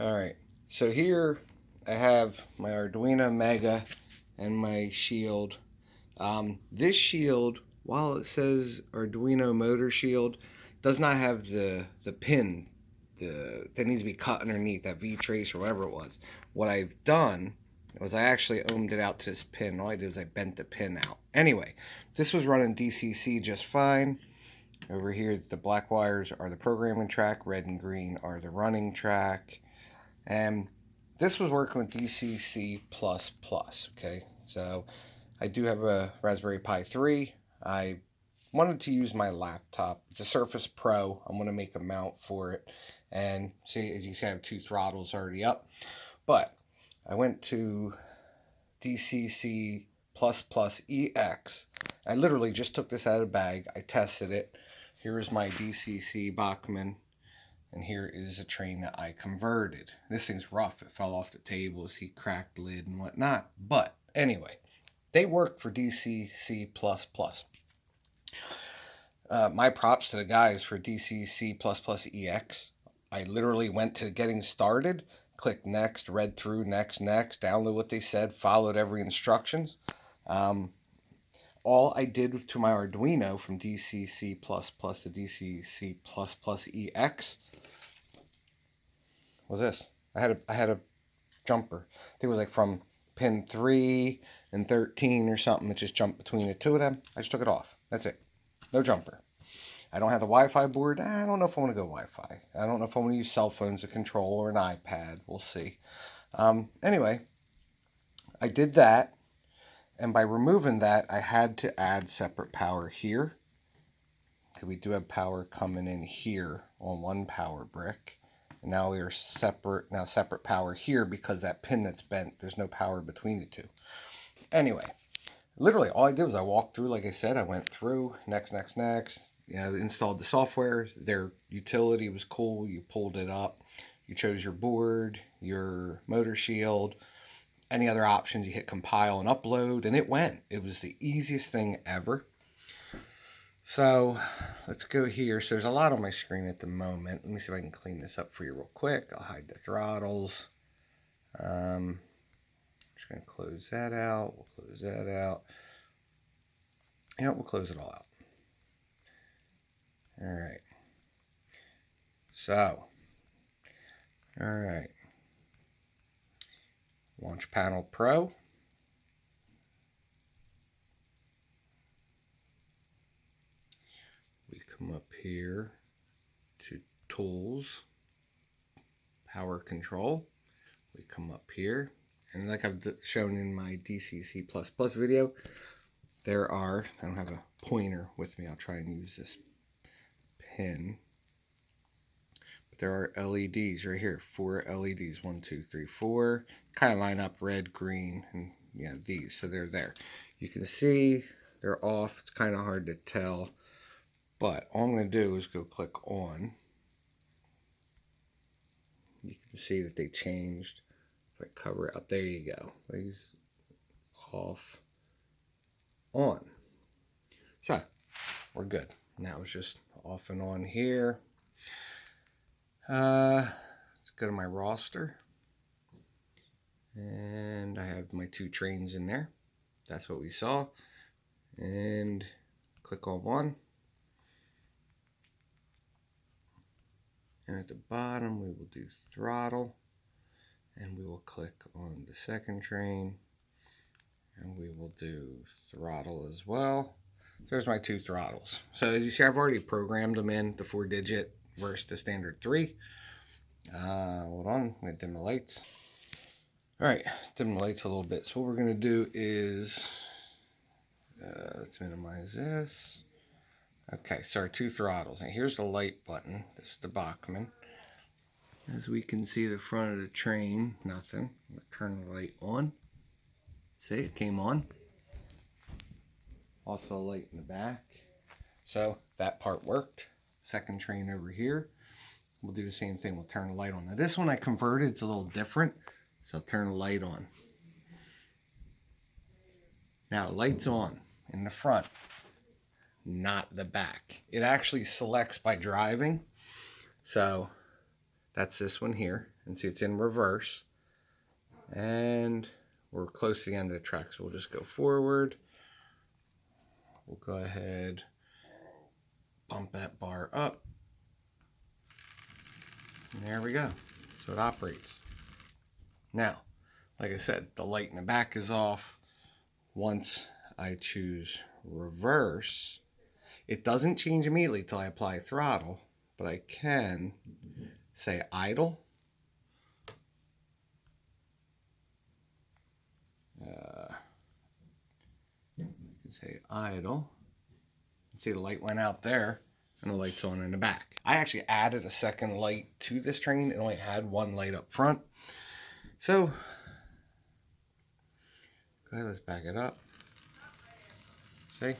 Alright, so here I have my Arduino Mega and my shield. This shield, while it says Arduino motor shield, does not have the pin that needs to be cut underneath, that V-trace or whatever it was. What I've done was I actually ohmed it out to this pin. All I did was I bent the pin out. Anyway, this was running DCC just fine. Over here, the black wires are the programming track, red and green are the running track. And this was working with DCC++, okay? So I do have a Raspberry Pi 3. I wanted to use my laptop. It's a Surface Pro. I'm going to make a mount for it. And see, as you see, I have 2 throttles already up. But I went to DCC EX. I literally just took this out of the bag. I tested it. Here's my DCC Bachmann. And here is a train that I converted. This thing's rough. It fell off the table. See, cracked lid and whatnot. But anyway, they work for DCC++. My props to the guys for DCC++ EX. I literally went to getting started, clicked next, read through next, download what they said, followed every instructions. All I did to my Arduino from DCC++ to DCC++ EX was this. I had a jumper. I think it was like from pin 3 and 13 or something. It just jumped between the two of them. I just took it off. That's it. No jumper. I don't have the Wi-Fi board. I don't know if I want to go Wi-Fi. I don't know if I want to use cell phones to control or an iPad. We'll see. Anyway, I did that. And by removing that, I had to add separate power here. Because we do have power coming in here on one power brick. And now we are separate power here because that pin that's bent, there's no power between the two. Anyway, literally all I did was I walked through, like I said, I went through, next. You know, installed the software. Their utility was cool. You pulled it up. You chose your board, your motor shield, any other options. You hit compile and upload, and it went. It was the easiest thing ever. So let's go here. So there's a lot on my screen at the moment. Let me see if I can clean this up for you real quick. I'll hide the throttles. Just going to close that out. We'll close that out. You know, we'll close it all out. All right. So, all right. Launch Panel Pro. We come up here to Tools, Power Control. We come up here, and like I've shown in my DCC++ video, there are, I don't have a pointer with me, I'll try and use this pin, but there are LEDs right here, 4 LEDs, 1, 2, 3, 4, kind of line up red, green, and yeah, these, so they're there. You can see they're off. It's kind of hard to tell, but all I'm going to do is go click on. You can see that they changed. If I cover it up, there you go. These off, on. So we're good. Now it's just off and on here. Let's go to my roster. And I have my 2 trains in there. That's what we saw. And click on one. And at the bottom, we will do throttle. And we will click on the second train. And we will do throttle as well. There's my 2 throttles. So as you see, I've already programmed them in the 4-digit versus the standard 3. Hold on, I'm going to dim the lights. All right, dim the lights a little bit. So what we're going to do is, let's minimize this. Okay, so our 2 throttles. And here's the light button. This is the Bachmann. As we can see the front of the train, nothing. I'm going to turn the light on. See, it came on. Also a light in the back. So that part worked. Second train over here. We'll do the same thing. We'll turn the light on. Now this one I converted. It's a little different. So I'll turn the light on. Now the light's on in the front, not the back. It actually selects by driving. So That's this one here. And see, it's in reverse. And we're close to the end of the track, so we'll just go forward. We'll go ahead, bump that bar up. And there we go. So it operates. Now, like I said, the light in the back is off. Once I choose reverse, it doesn't change immediately till I apply throttle, but I can say idle. You can say idle. See, the light went out there and the light's on in the back. I actually added a second light to this train. It only had one light up front. So, go ahead, let's back it up. See?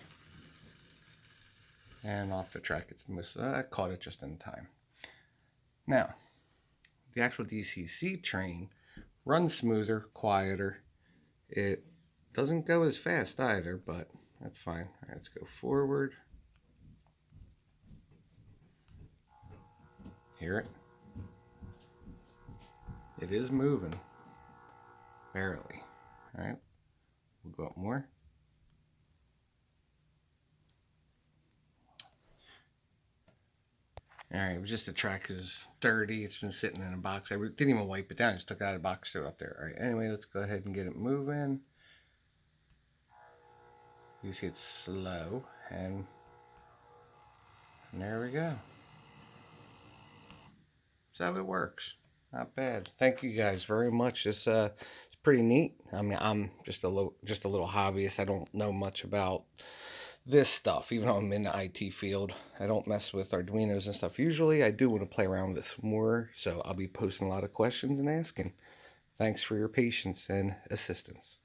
And off the track, it's most, I caught it just in time. Now, the actual DCC train runs smoother, quieter. It doesn't go as fast either, but that's fine. All right, let's go forward. Hear it? It is moving. Barely. All right, we'll go up more. All right, it was just the track is dirty. It's been sitting in a box. I didn't even wipe it down. I just took it out of the box, threw it up there. All right, anyway, let's go ahead and get it moving. You see it's slow, and there we go. So it works. Not bad. Thank you guys very much. It's pretty neat. I mean, I'm just a little hobbyist. I don't know much about this stuff, even though I'm in the IT field. I don't mess with Arduinos and stuff. Usually I do want to play around with this more, so I'll be posting a lot of questions and asking. Thanks for your patience and assistance.